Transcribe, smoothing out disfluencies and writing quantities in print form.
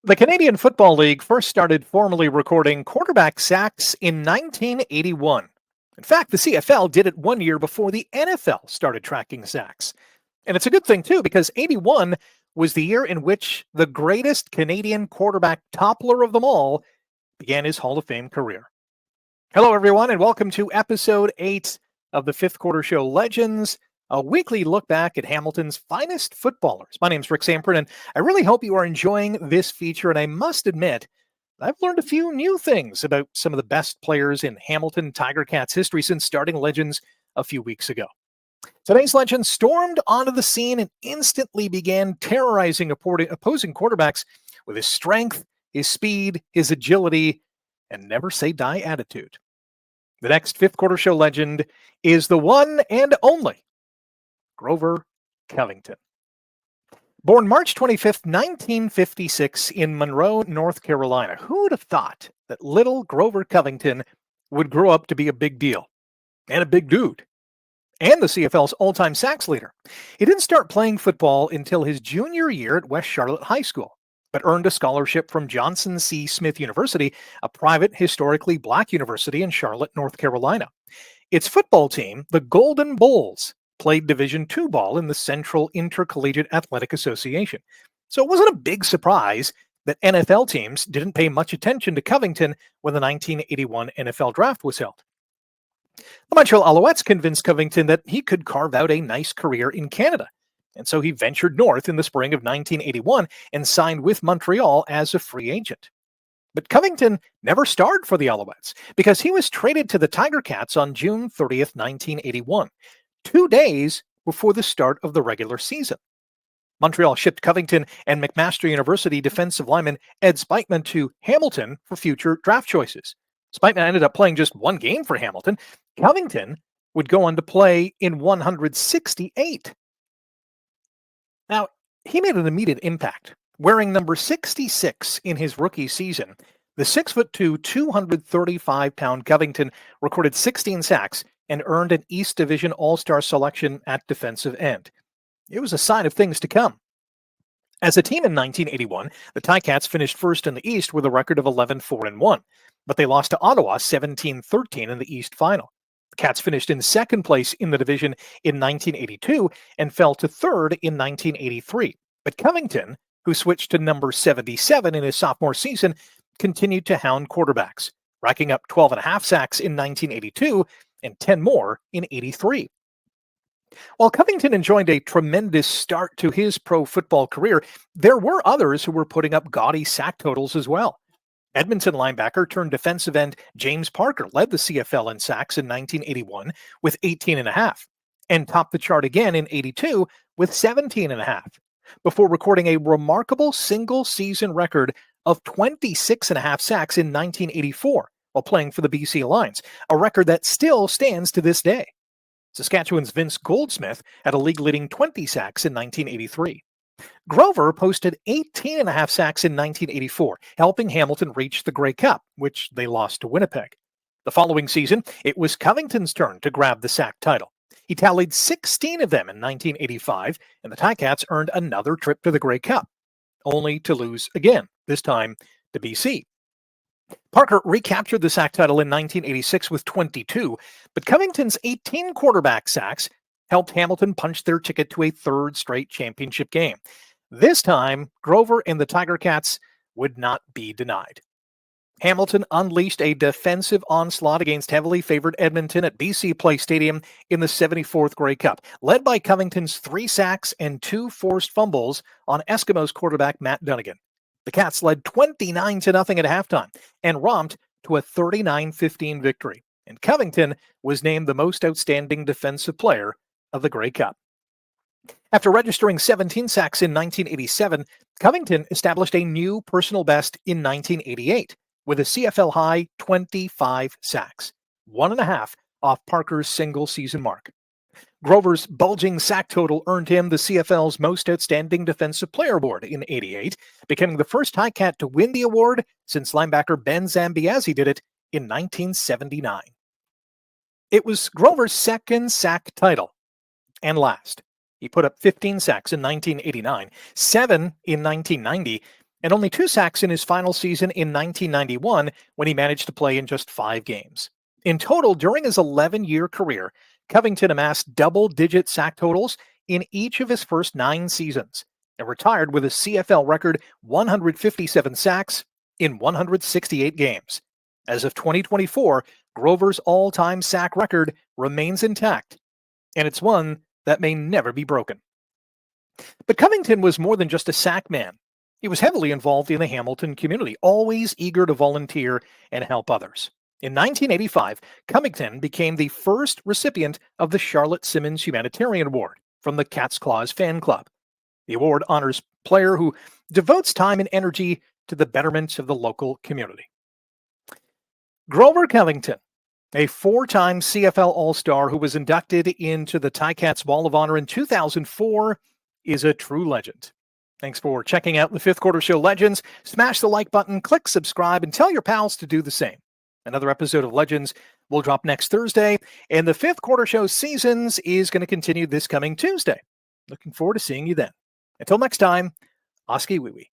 The Canadian Football League first started formally recording quarterback sacks in 1981. In fact, the CFL did it 1 year before the NFL started tracking sacks. And it's a good thing, too, because 81 was the year in which the greatest Canadian quarterback toppler of them all began his Hall of Fame career. Hello, everyone, and welcome to episode 8 of the Fifth Quarter Show Legends, a weekly look back at Hamilton's finest footballers. My name's Rick Samprin, and I really hope you are enjoying this feature. And I must admit, I've learned a few new things about some of the best players in Hamilton Tiger Cats history since starting Legends a few weeks ago. Today's legend stormed onto the scene and instantly began terrorizing opposing quarterbacks with his strength, his speed, his agility, and never say die attitude. The next Fifth Quarter Show legend is the one and only Grover Covington. Born March 25th, 1956 in Monroe, North Carolina. Who would have thought that little Grover Covington would grow up to be a big deal and a big dude and the CFL's all-time sacks leader? He didn't start playing football until his junior year at West Charlotte High School, but earned a scholarship from Johnson C. Smith University, a private, historically black university in Charlotte, North Carolina. Its football team, the Golden Bulls, played Division II ball in the Central Intercollegiate Athletic Association. So it wasn't a big surprise that NFL teams didn't pay much attention to Covington when the 1981 NFL draft was held. The Montreal Alouettes convinced Covington that he could carve out a nice career in Canada, and so he ventured north in the spring of 1981 and signed with Montreal as a free agent. But Covington never starred for the Alouettes because he was traded to the Tiger Cats on June 30th, 1981, 2 days before the start of the regular season. Montreal shipped Covington and McMaster University defensive lineman Ed Spikeman to Hamilton for future draft choices. Spikeman ended up playing just one game for Hamilton. Covington would go on to play in 168. Now, he made an immediate impact. Wearing number 66 in his rookie season, the 6'2", 235-pound Covington recorded 16 sacks and earned an East Division All-Star selection at defensive end. It was a sign of things to come. As a team in 1981, the Ticats finished first in the East with a record of 11-4-1, but they lost to Ottawa 17-13 in the East Final. The Cats finished in second place in the division in 1982 and fell to third in 1983. But Covington, who switched to number 77 in his sophomore season, continued to hound quarterbacks, racking up 12.5 sacks in 1982 and 10 more in 83. While Covington enjoyed a tremendous start to his pro football career, there were others who were putting up gaudy sack totals as well. Edmonton linebacker turned defensive end James Parker led the CFL in sacks in 1981 with 18.5 and topped the chart again in 82 with 17.5 before recording a remarkable single-season record of 26.5 sacks in 1984 while playing for the BC Lions, a record that still stands to this day. Saskatchewan's Vince Goldsmith had a league-leading 20 sacks in 1983. Grover posted 18.5 sacks in 1984, helping Hamilton reach the Grey Cup, which they lost to Winnipeg. The following season, it was Covington's turn to grab the sack title. He tallied 16 of them in 1985, and the Ticats earned another trip to the Grey Cup, only to lose again, this time to BC. Parker recaptured the sack title in 1986 with 22, but Covington's 18 quarterback sacks helped Hamilton punch their ticket to a third straight championship game. This time, Grover and the Tiger Cats would not be denied. Hamilton unleashed a defensive onslaught against heavily favored Edmonton at BC Place Stadium in the 74th Grey Cup, led by Covington's 3 sacks and 2 forced fumbles on Eskimos quarterback Matt Dunnigan. The Cats led 29-0 at halftime and romped to a 39-15 victory, and Covington was named the most outstanding defensive player of the Grey Cup. After registering 17 sacks in 1987, Covington established a new personal best in 1988 with a CFL high 25 sacks, 1.5 off Parker's single-season mark. Grover's bulging sack total earned him the CFL's Most Outstanding Defensive Player award in '88, becoming the first Ticat to win the award since linebacker Ben Zambiasi did it in 1979. It was Grover's second sack title and last. He put up 15 sacks in 1989, 7 in 1990, and only 2 sacks in his final season in 1991 when he managed to play in just 5 games. In total, during his 11-year career, Covington amassed double-digit sack totals in each of his first 9 seasons and retired with a CFL record 157 sacks in 168 games. As of 2024, Grover's all-time sack record remains intact, and it's one that may never be broken. But Covington was more than just a sack man. He was heavily involved in the Hamilton community, always eager to volunteer and help others. In 1985, Covington became the first recipient of the Charlotte Simmons Humanitarian Award from the Cat's Claws fan club. The award honors a player who devotes time and energy to the betterment of the local community. Grover Covington, a 4-time CFL All-Star who was inducted into the Ticats Wall of Honor in 2004, is a true legend. Thanks for checking out the Fifth Quarter Show Legends. Smash the like button, click subscribe, and tell your pals to do the same. Another episode of Legends will drop next Thursday, and the Fifth Quarter Show Seasons is going to continue this coming Tuesday. Looking forward to seeing you then. Until next time, Oski Wee Wee.